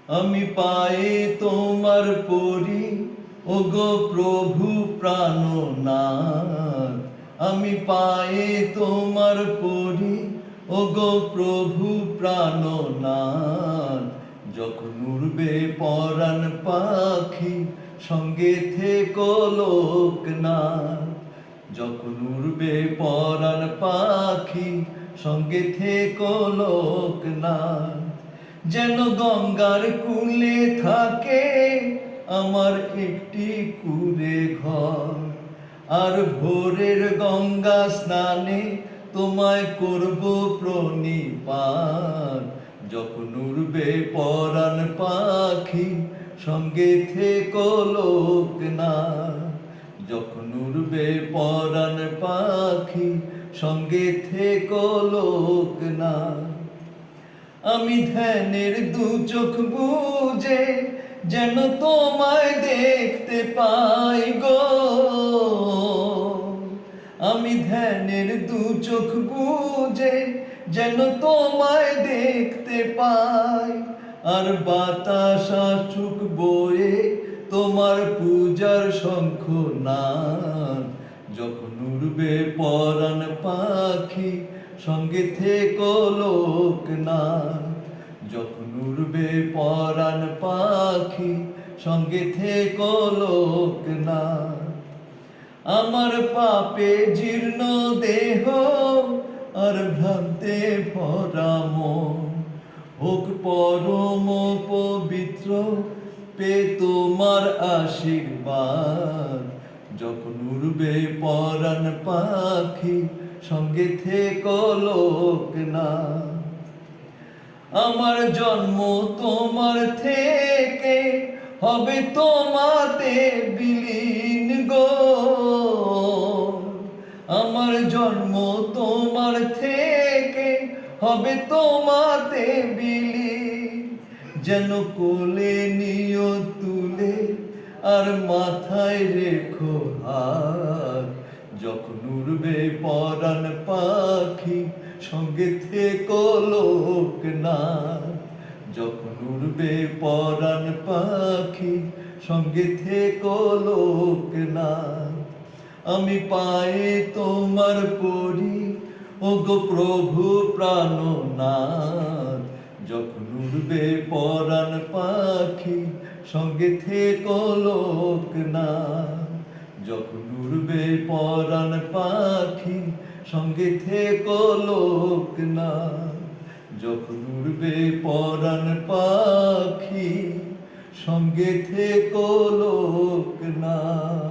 আমি পায়ে তোমার পরি, ওগো প্রভু প্রাণনাথ। আমি পায়ে তোমার পরি, ওগো প্রভু প্রাণনাথ। যখন উড়বে পরাণ পাখি, সঙ্গে থেকো লোকনাথ। যখন উড়বে পরাণ পাখি, সঙ্গে থেকো লোকনাথ। যেন গঙ্গার কূলে থাকে আমার একটি কুঁড়ে ঘর, আর ভোরের গঙ্গা স্নানে তোমায় করব প্রণিপাত। যখন উড়বে পরাণ পাখি, সঙ্গে থেকো লোকনাথ। যখন উড়বে পরাণ পাখি, সঙ্গে থেকো লোকনাথ। আমি ধ্যানের দু চোখ বুজে যেন তোমায় দেখতে পাই গো। আমি ধ্যানের দু চোখ বুজে যেন তোমায় দেখতে পাই। আর বাতাস আসুক বয়ে তোমার পূজার শঙ্খনাদ। যখন উড়বে পরাণ পাখি, সঙ্গে থেকো লোকনাথ। যখন উড়বে পরাণ পাখি, সঙ্গে থেকো লোকনাথ। আমার পাপে জীর্ণ দেহ আর ভ্রান্তে ভরা মন হোক পরম পবিত্র, পে তোমার আশীর্বাদ। যখন উড়বে পরাণ পাখি, সঙ্গে থেকো লোকনাথ। আমার জন্ম তোমার থেকে হবে তোমাতে বিলীন গো। আমার জন্ম তোমার থেকে হবে তোমাতে বিলীন। যেন কোলে নিও তুলে আর মাথায় রেখো হাত। যখন উড়বে পরাণ পাখি, সঙ্গে থেকো লোকনাথ। যখন উড়বে পরাণ পাখি, সঙ্গে থেকো লোকনাথ। আমি পায়ে তোমার পরি, ওগো প্রভু প্রাণনাথ। যখন উড়বে পরাণ পাখি, সঙ্গে থেকো লোকনাথ। যখন উড়বে পরাণ পাখি, সঙ্গে থেকো লোকনাথ। যখন উড়বে পরাণ পাখি, সঙ্গে থেকো লোকনাথ।